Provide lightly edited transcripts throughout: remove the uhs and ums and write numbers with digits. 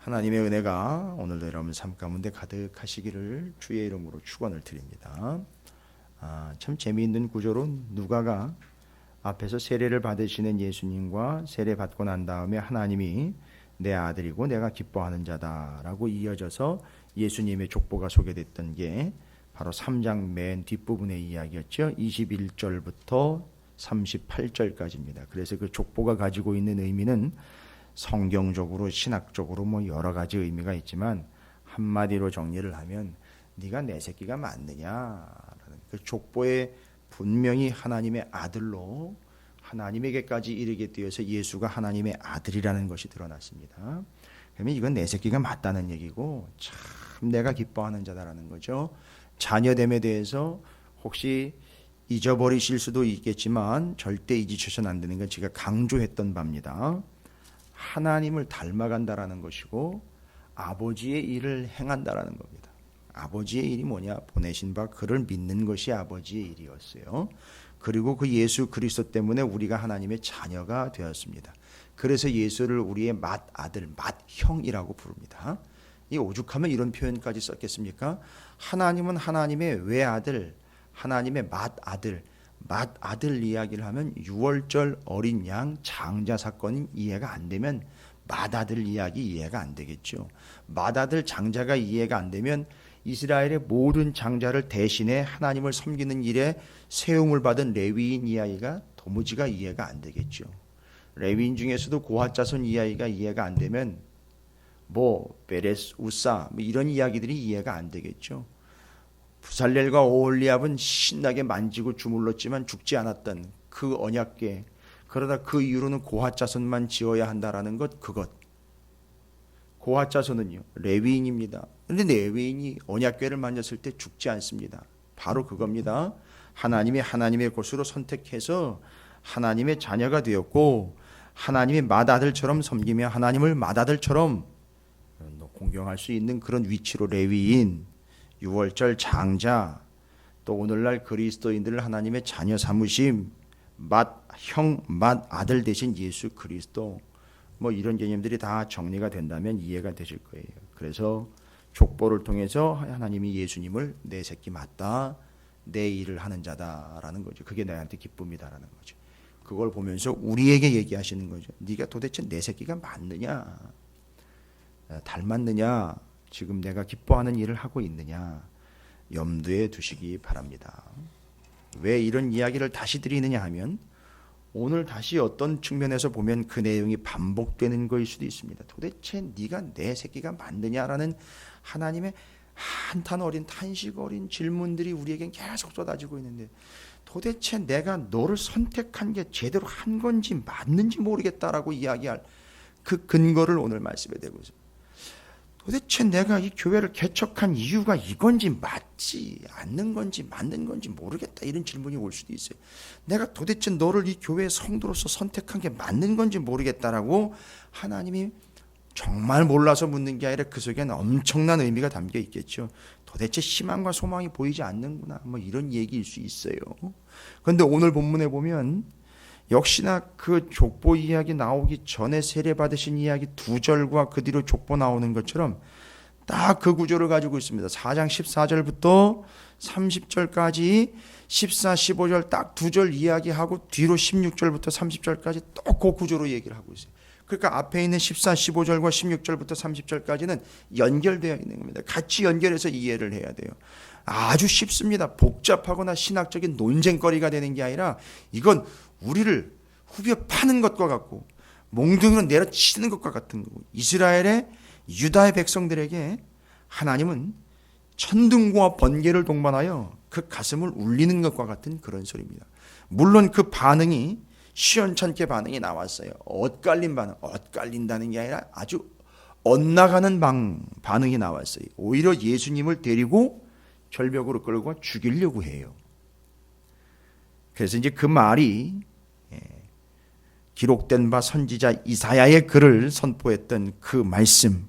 하나님의 은혜가 오늘도 여러분 삶 가운데 가득하시기를 주의 이름으로 축원을 드립니다. 참 재미있는 구조로 누가가 앞에서 세례를 받으시는 예수님과 세례 받고 난 다음에 하나님이 내 아들이고 내가 기뻐하는 자다라고 이어져서 예수님의 족보가 소개됐던 게 바로 3장 맨 뒷부분의 이야기였죠. 21절부터 38절까지입니다. 그래서 그 족보가 가지고 있는 의미는 성경적으로 신학적으로 뭐 여러 가지 의미가 있지만 한마디로 정리를 하면 네가 내 새끼가 맞느냐라는 그 족보에 분명히 하나님의 아들로 하나님에게까지 이르게 되어서 예수가 하나님의 아들이라는 것이 드러났습니다. 그러면 이건 내 새끼가 맞다는 얘기고 참 내가 기뻐하는 자다라는 거죠. 자녀됨에 대해서 혹시 잊어버리실 수도 있겠지만 절대 잊으셔서는 안 되는 건 제가 강조했던 바입니다. 하나님을 닮아간다라는 것이고 아버지의 일을 행한다라는 겁니다. 아버지의 일이 뭐냐? 보내신 바 그를 믿는 것이 아버지의 일이었어요. 그리고 그 예수 그리스도 때문에 우리가 하나님의 자녀가 되었습니다. 그래서 예수를 우리의 맏아들, 맏형이라고 부릅니다. 이 오죽하면 이런 표현까지 썼겠습니까? 하나님은 하나님의 외아들, 하나님의 맏아들 이야기를 하면 6월절 어린 양 장자 사건이 이해가 안 되면 맏아들 이야기 이해가 안 되겠죠. 맏아들 장자가 이해가 안 되면 이스라엘의 모든 장자를 대신해 하나님을 섬기는 일에 세움을 받은 레위인 이야기가 도무지가 이해가 안 되겠죠. 레위인 중에서도 고핫자손 이야기가 이해가 안 되면 베레스, 우사 이런 이야기들이 이해가 안 되겠죠. 부살렐과 오홀리압은 신나게 만지고 주물렀지만 죽지 않았던 그 언약궤, 그러다 그 이후로는 고핫자손만 지어야 한다라는 그것. 고핫자손은요 레위인입니다. 그런데 레위인이 언약궤를 만졌을 때 죽지 않습니다. 바로 그겁니다. 하나님의 곳으로 선택해서 하나님의 자녀가 되었고 하나님의 맏아들처럼 섬기며 하나님을 맏아들처럼 공경할 수 있는 그런 위치로 레위인, 6월절 장자, 또 오늘날 그리스도인들을 하나님의 자녀 삼으심, 맏형, 맏아들 대신 예수 그리스도, 이런 개념들이 다 정리가 된다면 이해가 되실 거예요. 그래서 족보를 통해서 하나님이 예수님을 내 새끼 맞다, 내 일을 하는 자다라는 거죠. 그게 나한테 기쁨이다라는 거죠. 그걸 보면서 우리에게 얘기하시는 거죠. 네가 도대체 내 새끼가 맞느냐, 닮았느냐, 지금 내가 기뻐하는 일을 하고 있느냐 염두에 두시기 바랍니다. 왜 이런 이야기를 다시 드리느냐 하면 오늘 다시 어떤 측면에서 보면 그 내용이 반복되는 것일 수도 있습니다. 도대체 네가 내 새끼가 맞느냐라는 하나님의 한탄 어린 탄식 어린 질문들이 우리에겐 계속 쏟아지고 있는데 도대체 내가 너를 선택한 게 제대로 한 건지 맞는지 모르겠다라고 이야기할 그 근거를 오늘 말씀에 대고 있습니다. 도대체 내가 이 교회를 개척한 이유가 이건지 맞지 않는 건지 맞는 건지 모르겠다 이런 질문이 올 수도 있어요. 내가 도대체 너를 이 교회의 성도로서 선택한 게 맞는 건지 모르겠다라고 하나님이 정말 몰라서 묻는 게 아니라 그 속에는 엄청난 의미가 담겨 있겠죠. 도대체 희망과 소망이 보이지 않는구나 이런 얘기일 수 있어요. 그런데 오늘 본문에 보면 역시나 그 족보 이야기 나오기 전에 세례 받으신 이야기 2절과 그 뒤로 족보 나오는 것처럼 딱 그 구조를 가지고 있습니다. 4장 14절부터 30절까지 14, 15절 딱 2절 이야기하고 뒤로 16절부터 30절까지 또 그 구조로 얘기를 하고 있어요. 그러니까 앞에 있는 14, 15절과 16절부터 30절까지는 연결되어 있는 겁니다. 같이 연결해서 이해를 해야 돼요. 아주 쉽습니다. 복잡하거나 신학적인 논쟁거리가 되는 게 아니라 이건 우리를 후벼 파는 것과 같고 몽둥이로 내려치는 것과 같은 거고 이스라엘의 유다의 백성들에게 하나님은 천둥과 번개를 동반하여 그 가슴을 울리는 것과 같은 그런 소리입니다. 물론 그 반응이 시원찮게 반응이 나왔어요. 엇갈린 반응, 엇갈린다는 게 아니라 아주 엇나가는 반응이 나왔어요. 오히려 예수님을 데리고 절벽으로 끌고 죽이려고 해요. 그래서 이제 그 말이 기록된 바 선지자 이사야의 글을 선포했던 그 말씀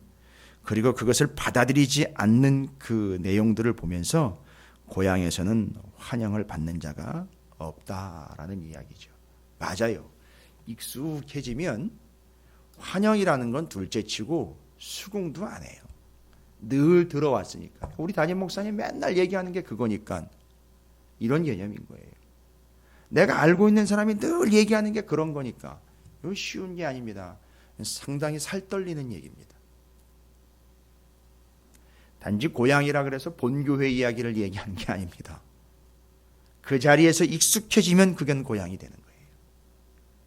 그리고 그것을 받아들이지 않는 그 내용들을 보면서 고향에서는 환영을 받는 자가 없다라는 이야기죠. 맞아요. 익숙해지면 환영이라는 건 둘째치고 수긍도 안 해요. 늘 들어왔으니까. 우리 담임 목사님 맨날 얘기하는 게 그거니까 이런 개념인 거예요. 내가 알고 있는 사람이 늘 얘기하는 게 그런 거니까. 이거 쉬운 게 아닙니다. 상당히 살떨리는 얘기입니다. 단지 고향이라 그래서 본교회 이야기를 얘기하는 게 아닙니다. 그 자리에서 익숙해지면 그건 고향이 되는 거예요.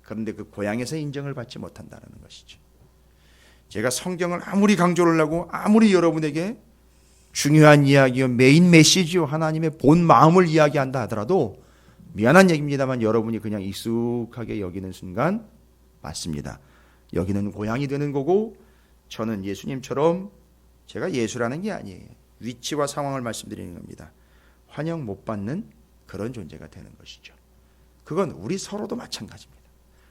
그런데 그 고향에서 인정을 받지 못한다는 것이죠. 제가 성경을 아무리 강조를 하고 아무리 여러분에게 중요한 이야기요, 메인 메시지요, 하나님의 본 마음을 이야기한다 하더라도 미안한 얘기입니다만 여러분이 그냥 익숙하게 여기는 순간 맞습니다. 여기는 고향이 되는 거고 저는 예수님처럼 제가 예수라는 게 아니에요. 위치와 상황을 말씀드리는 겁니다. 환영 못 받는 그런 존재가 되는 것이죠. 그건 우리 서로도 마찬가지입니다.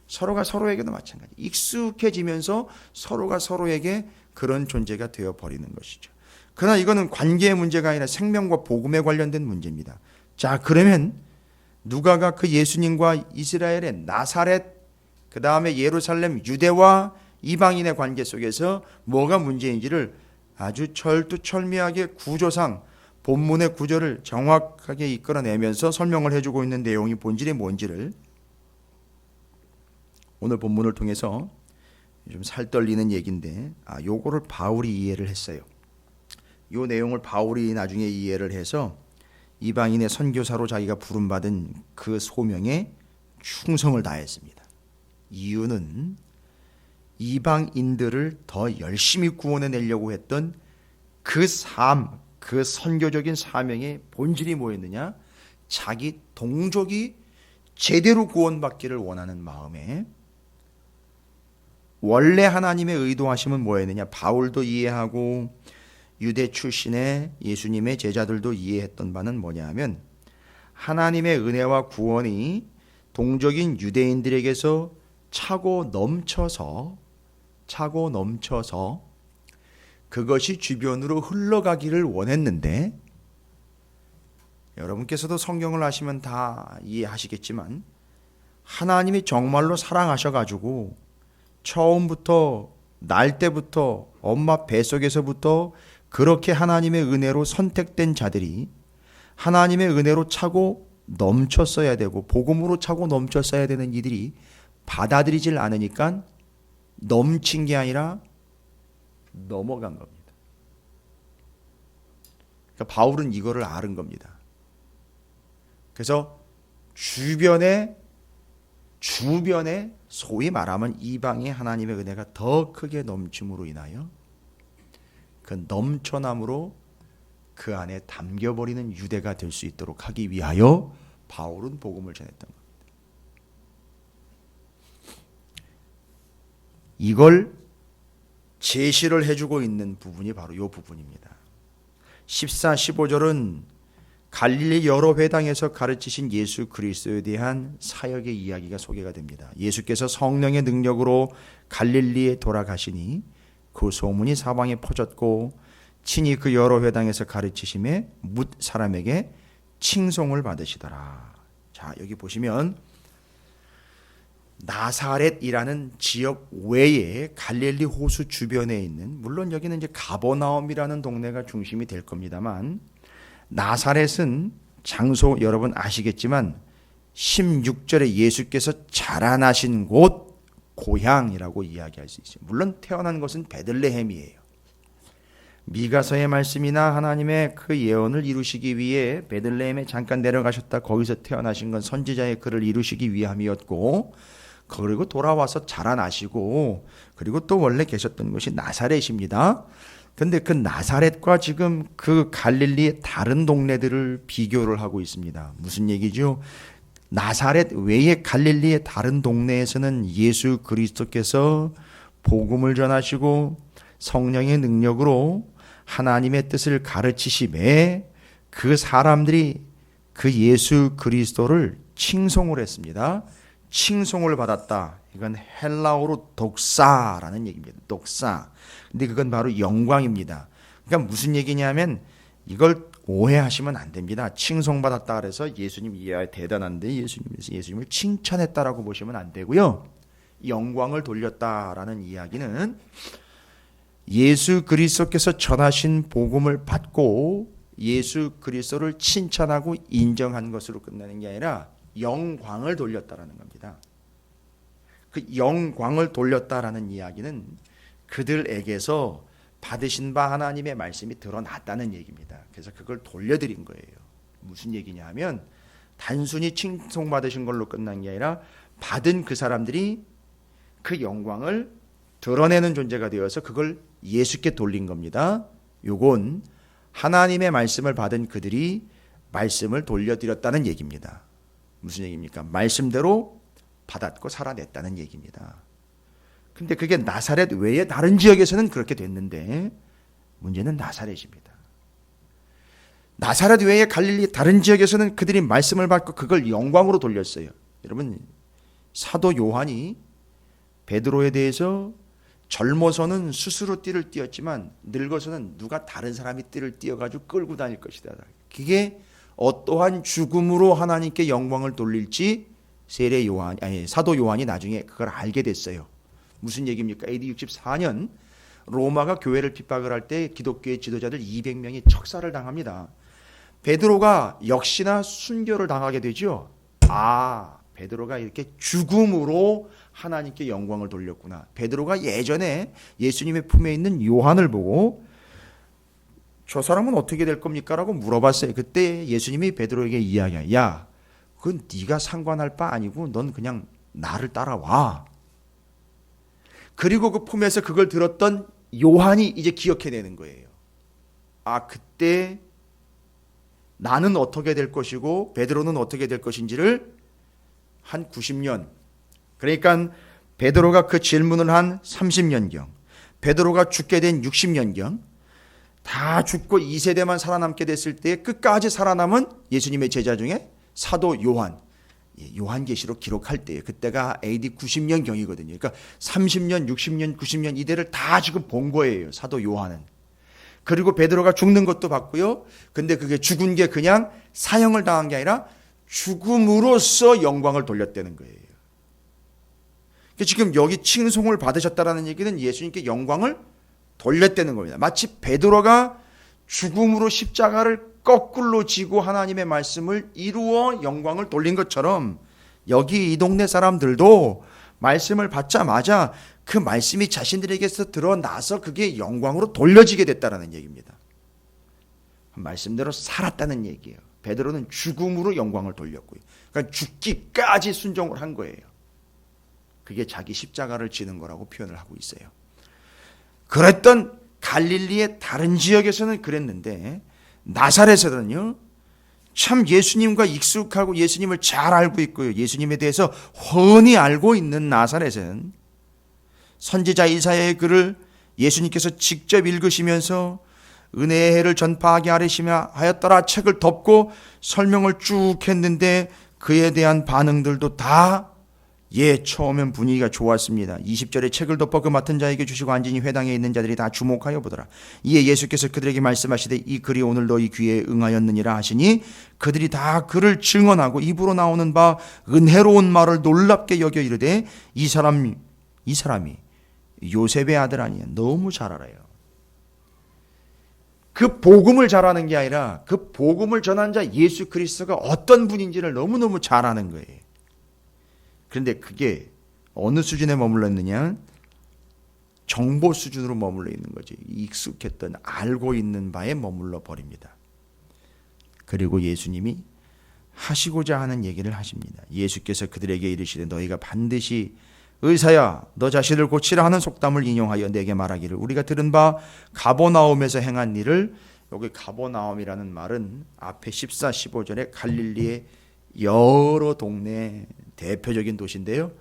서로가 서로에게도 마찬가지. 익숙해지면서 서로가 서로에게 그런 존재가 되어버리는 것이죠. 그러나 이거는 관계의 문제가 아니라 생명과 복음에 관련된 문제입니다. 자, 그러면 누가가 그 예수님과 이스라엘의 나사렛, 그 다음에 예루살렘, 유대와 이방인의 관계 속에서 뭐가 문제인지를 아주 철두철미하게 구조상 본문의 구조를 정확하게 이끌어내면서 설명을 해주고 있는 내용이 본질이 뭔지를 오늘 본문을 통해서 좀 살떨리는 얘기인데 요거를 바울이 이해를 했어요. 요 내용을 바울이 나중에 이해를 해서 이방인의 선교사로 자기가 부름받은 그 소명에 충성을 다했습니다. 이유는 이방인들을 더 열심히 구원해내려고 했던 그 삶, 그 선교적인 사명의 본질이 뭐였느냐? 자기 동족이 제대로 구원받기를 원하는 마음에 원래 하나님의 의도하심은 뭐였느냐? 바울도 이해하고 유대 출신의 예수님의 제자들도 이해했던 바는 뭐냐 하면 하나님의 은혜와 구원이 동족인 유대인들에게서 차고 넘쳐서 그것이 주변으로 흘러가기를 원했는데 여러분께서도 성경을 아시면 다 이해하시겠지만 하나님이 정말로 사랑하셔가지고 처음부터 날 때부터 엄마 뱃속에서부터 그렇게 하나님의 은혜로 선택된 자들이 하나님의 은혜로 차고 넘쳤어야 되고 복음으로 차고 넘쳤어야 되는 이들이 받아들이질 않으니까 넘친 게 아니라 넘어간 겁니다. 그러니까 바울은 이거를 아는 겁니다. 그래서 주변에 소위 말하면 이방의 하나님의 은혜가 더 크게 넘침으로 인하여 그 넘쳐남으로 그 안에 담겨버리는 유대가 될 수 있도록 하기 위하여 바울은 복음을 전했던 겁니다. 이걸 제시를 해주고 있는 부분이 바로 이 부분입니다. 14, 15절은 갈릴리 여러 회당에서 가르치신 예수 그리스도에 대한 사역의 이야기가 소개가 됩니다. 예수께서 성령의 능력으로 갈릴리에 돌아가시니 그 소문이 사방에 퍼졌고 친히 그 여러 회당에서 가르치심에 뭇 사람에게 칭송을 받으시더라. 자, 여기 보시면 나사렛이라는 지역 외에 갈릴리 호수 주변에 있는, 물론 여기는 이제 가버나움이라는 동네가 중심이 될 겁니다만, 나사렛은 장소 여러분 아시겠지만 16절에 예수께서 자라나신 곳, 고향이라고 이야기할 수 있어요. 물론 태어난 것은 베들레헴이에요. 미가서의 말씀이나 하나님의 그 예언을 이루시기 위해 베들레헴에 잠깐 내려가셨다 거기서 태어나신 건 선지자의 글을 이루시기 위함이었고, 그리고 돌아와서 자라나시고, 그리고 또 원래 계셨던 곳이 나사렛입니다. 근데 그 나사렛과 지금 그 갈릴리의 다른 동네들을 비교를 하고 있습니다. 무슨 얘기죠? 나사렛 외에 갈릴리의 다른 동네에서는 예수 그리스도께서 복음을 전하시고 성령의 능력으로 하나님의 뜻을 가르치심에 그 사람들이 그 예수 그리스도를 칭송을 했습니다. 칭송을 받았다. 이건 헬라어로 독사라는 얘기입니다. 독사. 근데 그건 바로 영광입니다. 그러니까 무슨 얘기냐면 이걸 오해하시면 안 됩니다. 칭송받았다 그래서 예수님 이야 대단한데 예수님을 칭찬했다라고 보시면 안 되고요. 영광을 돌렸다라는 이야기는 예수 그리스도께서 전하신 복음을 받고 예수 그리스도를 칭찬하고 인정한 것으로 끝나는 게 아니라 영광을 돌렸다라는 겁니다. 그 영광을 돌렸다라는 이야기는 그들에게서 받으신 바 하나님의 말씀이 드러났다는 얘기입니다. 그래서 그걸 돌려드린 거예요. 무슨 얘기냐 하면 단순히 칭송받으신 걸로 끝난 게 아니라 받은 그 사람들이 그 영광을 드러내는 존재가 되어서 그걸 예수께 돌린 겁니다. 요건 하나님의 말씀을 받은 그들이 말씀을 돌려드렸다는 얘기입니다. 무슨 얘기입니까? 말씀대로 받았고 살아냈다는 얘기입니다. 근데 그게 나사렛 외에 다른 지역에서는 그렇게 됐는데 문제는 나사렛입니다. 나사렛 외에 갈릴리 다른 지역에서는 그들이 말씀을 받고 그걸 영광으로 돌렸어요. 여러분, 사도 요한이 베드로에 대해서 젊어서는 스스로 띠를 띄었지만 늙어서는 누가 다른 사람이 띠를 띄어가지고 끌고 다닐 것이다. 그게 어떠한 죽음으로 하나님께 영광을 돌릴지 사도 요한이 나중에 그걸 알게 됐어요. 무슨 얘기입니까? AD 64년 로마가 교회를 핍박을 할 때 기독교의 지도자들 200명이 척살을 당합니다. 베드로가 역시나 순교를 당하게 되죠. 베드로가 이렇게 죽음으로 하나님께 영광을 돌렸구나. 베드로가 예전에 예수님의 품에 있는 요한을 보고 저 사람은 어떻게 될 겁니까? 라고 물어봤어요. 그때 예수님이 베드로에게 이야기해요. 야, 그건 네가 상관할 바 아니고 넌 그냥 나를 따라와. 그리고 그 품에서 그걸 들었던 요한이 이제 기억해내는 거예요. 그때 나는 어떻게 될 것이고 베드로는 어떻게 될 것인지를 한 90년, 그러니까 베드로가 그 질문을 한 30년경, 베드로가 죽게 된 60년경, 다 죽고 2세대만 살아남게 됐을 때 끝까지 살아남은 예수님의 제자 중에 사도 요한, 요한계시록 기록할 때예요. 그때가 AD 90년경이거든요. 그러니까 30년, 60년, 90년 이대를 다 지금 본 거예요. 사도 요한은. 그리고 베드로가 죽는 것도 봤고요. 근데 그게 죽은 게 그냥 사형을 당한 게 아니라 죽음으로써 영광을 돌렸다는 거예요. 지금 여기 칭송을 받으셨다라는 얘기는 예수님께 영광을 돌렸다는 겁니다. 마치 베드로가 죽음으로 십자가를 거꾸로 지고 하나님의 말씀을 이루어 영광을 돌린 것처럼 여기 이 동네 사람들도 말씀을 받자마자 그 말씀이 자신들에게서 드러나서 그게 영광으로 돌려지게 됐다는 얘기입니다. 말씀대로 살았다는 얘기예요. 베드로는 죽음으로 영광을 돌렸고요. 그러니까 죽기까지 순종을 한 거예요. 그게 자기 십자가를 지는 거라고 표현을 하고 있어요. 그랬던 갈릴리의 다른 지역에서는 그랬는데 나사렛에서는요, 참 예수님과 익숙하고 예수님을 잘 알고 있고요, 예수님에 대해서 훤히 알고 있는 나사렛은 선지자 이사야의 글을 예수님께서 직접 읽으시면서 은혜의 해를 전파하게 하였더라 책을 덮고 설명을 쭉 했는데 그에 대한 반응들도 다 처음엔 분위기가 좋았습니다. 20절에 책을 덮어 그 맡은 자에게 주시고 앉으니 회당에 있는 자들이 다 주목하여 보더라. 이에 예수께서 그들에게 말씀하시되 이 글이 오늘 너희 귀에 응하였느니라 하시니 그들이 다 그를 증언하고 입으로 나오는 바 은혜로운 말을 놀랍게 여겨 이르되 이 사람이 요셉의 아들 아니냐. 너무 잘 알아요. 그 복음을 잘하는 게 아니라 그 복음을 전한 자 예수 그리스도가 어떤 분인지를 너무너무 잘 아는 거예요. 그런데 그게 어느 수준에 머물러 있느냐? 정보 수준으로 머물러 있는 거죠. 익숙했던 알고 있는 바에 머물러 버립니다. 그리고 예수님이 하시고자 하는 얘기를 하십니다. 예수께서 그들에게 이르시되 너희가 반드시 의사야 너 자신을 고치라 하는 속담을 인용하여 내게 말하기를 우리가 들은 바 가버나움에서 행한 일을, 여기 가버나움이라는 말은 앞에 14, 15절에 갈릴리의 여러 동네 대표적인 도시인데요,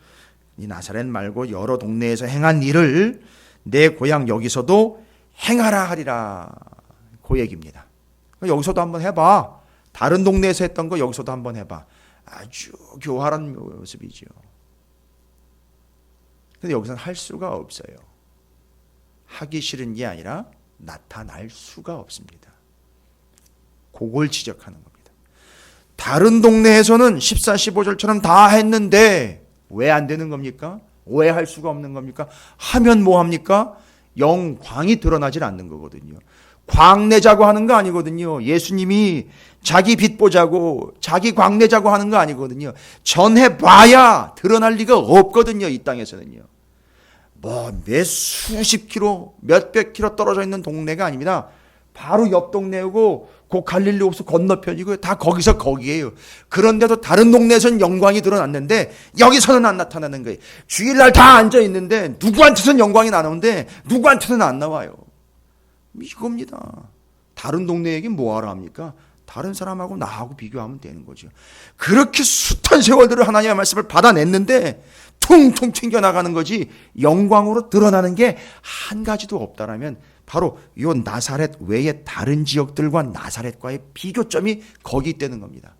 이 나사렛 말고 여러 동네에서 행한 일을 내 고향 여기서도 행하라 하리라, 그 얘기입니다. 여기서도 한번 해봐. 다른 동네에서 했던 거 여기서도 한번 해봐. 아주 교활한 모습이죠. 근데 여기서는 할 수가 없어요. 하기 싫은 게 아니라 나타날 수가 없습니다. 그걸 지적하는 겁니다. 다른 동네에서는 14, 15절처럼 다 했는데 왜 안 되는 겁니까? 왜 할 수가 없는 겁니까? 하면 뭐 합니까? 영광이 드러나질 않는 거거든요. 광내자고 하는 거 아니거든요. 예수님이 자기 빛 보자고 자기 광내자고 하는 거 아니거든요. 전해봐야 드러날 리가 없거든요. 이 땅에서는요. 몇 수십 킬로 몇백 킬로 떨어져 있는 동네가 아닙니다. 바로 옆 동네고 그 갈릴리 호수 건너편이고 다 거기서 거기에요. 그런데도 다른 동네에서는 영광이 드러났는데 여기서는 안 나타나는 거예요. 주일날 다 앉아 있는데 누구한테서는 영광이 나오는데 누구한테는 안 나와요. 이겁니다. 다른 동네 얘기 뭐하러 합니까? 다른 사람하고 나하고 비교하면 되는 거죠. 그렇게 숱한 세월들을 하나님의 말씀을 받아냈는데 퉁퉁 튕겨나가는 거지 영광으로 드러나는 게 한 가지도 없다라면 바로 이 나사렛 외의 다른 지역들과 나사렛과의 비교점이 거기 있다는 겁니다.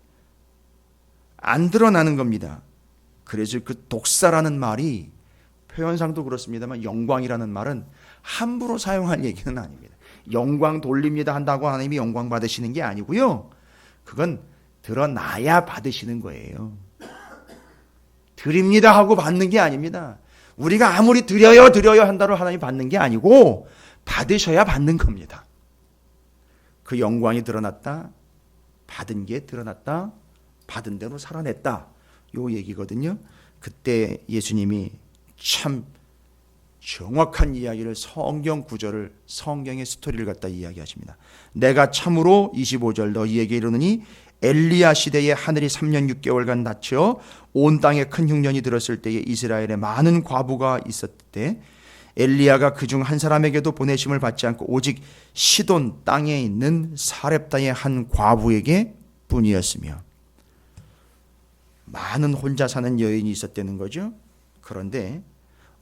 안 드러나는 겁니다. 그래서 그 독사라는 말이 표현상도 그렇습니다만 영광이라는 말은 함부로 사용할 얘기는 아닙니다. 영광 돌립니다 한다고 하나님이 영광 받으시는 게 아니고요. 그건 드러나야 받으시는 거예요. 드립니다 하고 받는 게 아닙니다. 우리가 아무리 드려요 한다고 하나님 받는 게 아니고 받으셔야 받는 겁니다. 그 영광이 드러났다. 받은 게 드러났다. 받은 대로 살아냈다. 요 얘기거든요. 그때 예수님이 참 정확한 이야기를 성경 구절을 성경의 스토리를 갖다 이야기하십니다. 내가 참으로 25절 너희에게 이르노니 엘리야 시대에 하늘이 3년 6개월간 닫혀 온 땅에 큰 흉년이 들었을 때에 이스라엘에 많은 과부가 있었을 때 엘리야가 그중 한 사람에게도 보내심을 받지 않고 오직 시돈 땅에 있는 사렙다의 한 과부에게 뿐이었으며 많은 혼자 사는 여인이 있었다는 거죠. 그런데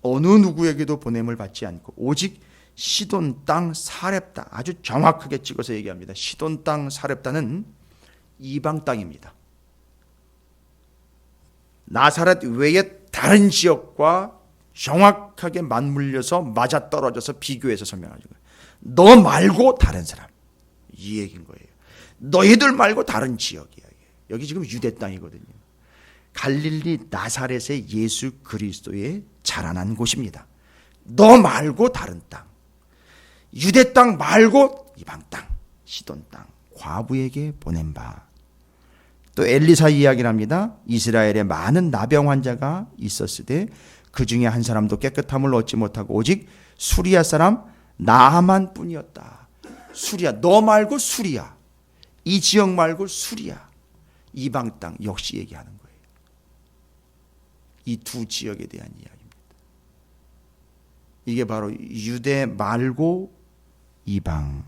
어느 누구에게도 보냄을 받지 않고 오직 시돈 땅 사렙다, 아주 정확하게 찍어서 얘기합니다. 시돈 땅 사렙다는 이방 땅입니다. 나사렛 외의 다른 지역과 정확하게 맞물려서 맞아떨어져서 비교해서 설명하죠. 너 말고 다른 사람, 이 얘기인 거예요. 너희들 말고 다른 지역이야. 여기 지금 유대 땅이거든요. 갈릴리 나사렛의 예수 그리스도의 자라난 곳입니다. 너 말고 다른 땅, 유대 땅 말고 이방 땅, 시돈 땅, 과부에게 보낸 바. 또 엘리사 이야기를 합니다. 이스라엘에 많은 나병 환자가 있었으되 그 중에 한 사람도 깨끗함을 얻지 못하고 오직 수리아 사람 나아만 뿐이었다. 수리아, 너 말고 수리아, 이 지역 말고 수리아, 이방 땅 역시 얘기하는 거예요. 이 두 지역에 대한 이야기입니다. 이게 바로 유대 말고 이방,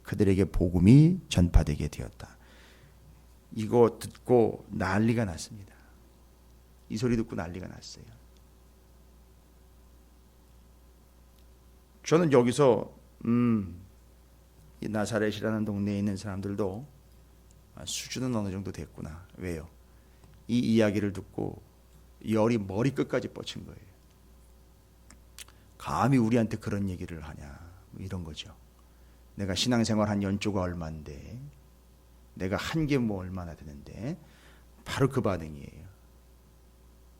그들에게 복음이 전파되게 되었다. 이거 듣고 난리가 났습니다. 이 소리 듣고 난리가 났어요. 저는 여기서 이 나사렛이라는 동네에 있는 사람들도 수준은 어느 정도 됐구나. 왜요? 이 이야기를 듣고 열이 머리 끝까지 뻗친 거예요. 감히 우리한테 그런 얘기를 하냐, 이런 거죠. 내가 신앙생활 한 연조가 얼마인데, 내가 한 게 뭐 얼마나 되는데, 바로 그 반응이에요.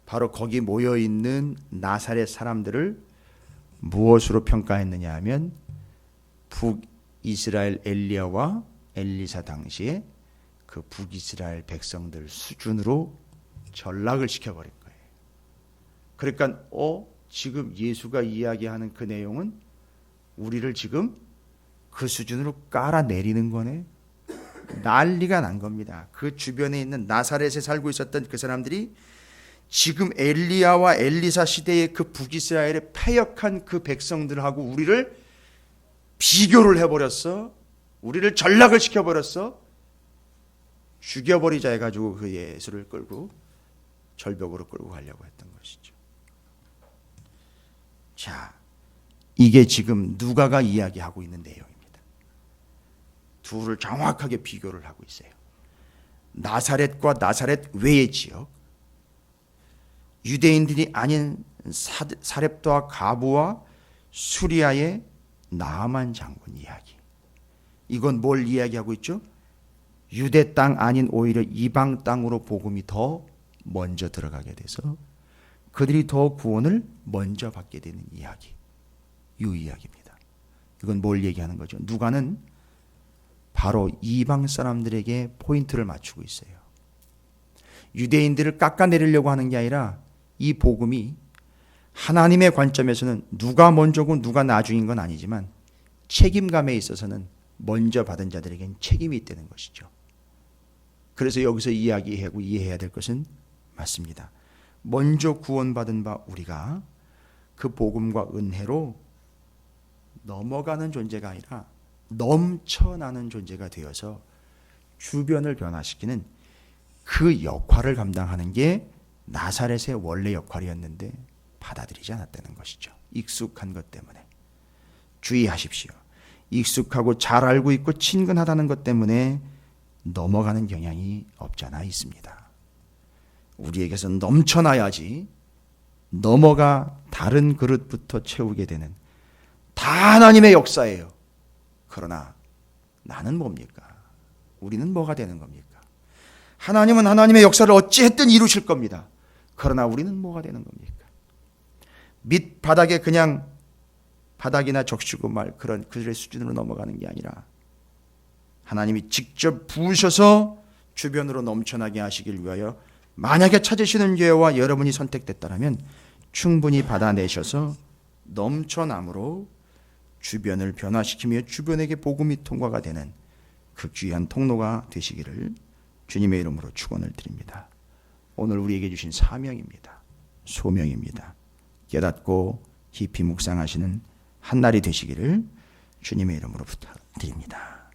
바로 거기 모여있는 나사렛 사람들을 무엇으로 평가했느냐 하면 북이스라엘 엘리야와 엘리사 당시에 그 북이스라엘 백성들 수준으로 전락을 시켜버린 거예요. 그러니까 지금 예수가 이야기하는 그 내용은 우리를 지금 그 수준으로 깔아내리는 거네. 난리가 난 겁니다. 그 주변에 있는 나사렛에 살고 있었던 그 사람들이 지금 엘리야와 엘리사 시대의 그 북이스라엘의 패역한 그 백성들하고 우리를 비교를 해버렸어. 우리를 전락을 시켜버렸어. 죽여버리자 해가지고 그 예수를 끌고 절벽으로 끌고 가려고 했던 것이죠. 자, 이게 지금 누가가 이야기하고 있는 내용입니다. 둘을 정확하게 비교를 하고 있어요. 나사렛과 나사렛 외의 지역, 유대인들이 아닌 사렙다와 가부와 수리아의 나아만 장군 이야기. 이건 뭘 이야기하고 있죠? 유대 땅 아닌 오히려 이방 땅으로 복음이 더 먼저 들어가게 돼서 그들이 더 구원을 먼저 받게 되는 이야기. 유의하기입니다. 이건 뭘 얘기하는 거죠? 누가는 바로 이방 사람들에게 포인트를 맞추고 있어요. 유대인들을 깎아내리려고 하는 게 아니라 이 복음이 하나님의 관점에서는 누가 먼저고 누가 나중인 건 아니지만 책임감에 있어서는 먼저 받은 자들에겐 책임이 있다는 것이죠. 그래서 여기서 이해해야 될 것은 맞습니다. 먼저 구원받은 바 우리가 그 복음과 은혜로 넘어가는 존재가 아니라 넘쳐나는 존재가 되어서 주변을 변화시키는 그 역할을 감당하는 게 나사렛의 원래 역할이었는데 받아들이지 않았다는 것이죠. 익숙한 것 때문에. 주의하십시오. 익숙하고 잘 알고 있고 친근하다는 것 때문에 넘어가는 경향이 없잖아 있습니다. 우리에게서 넘쳐나야지 넘어가 다른 그릇부터 채우게 되는 다 하나님의 역사예요. 그러나 나는 뭡니까? 우리는 뭐가 되는 겁니까? 하나님은 하나님의 역사를 어찌했든 이루실 겁니다. 그러나 우리는 뭐가 되는 겁니까? 밑바닥에 그냥 바닥이나 적시고 말 그런 그들의 수준으로 넘어가는 게 아니라 하나님이 직접 부으셔서 주변으로 넘쳐나게 하시길 위하여 만약에 찾으시는 교회와 여러분이 선택됐다면 충분히 받아내셔서 넘쳐남으로 주변을 변화시키며 주변에게 복음이 통과가 되는 그 귀한 통로가 되시기를 주님의 이름으로 축원을 드립니다. 오늘 우리에게 주신 사명입니다. 소명입니다. 깨닫고 깊이 묵상하시는 한 날이 되시기를 주님의 이름으로 부탁드립니다.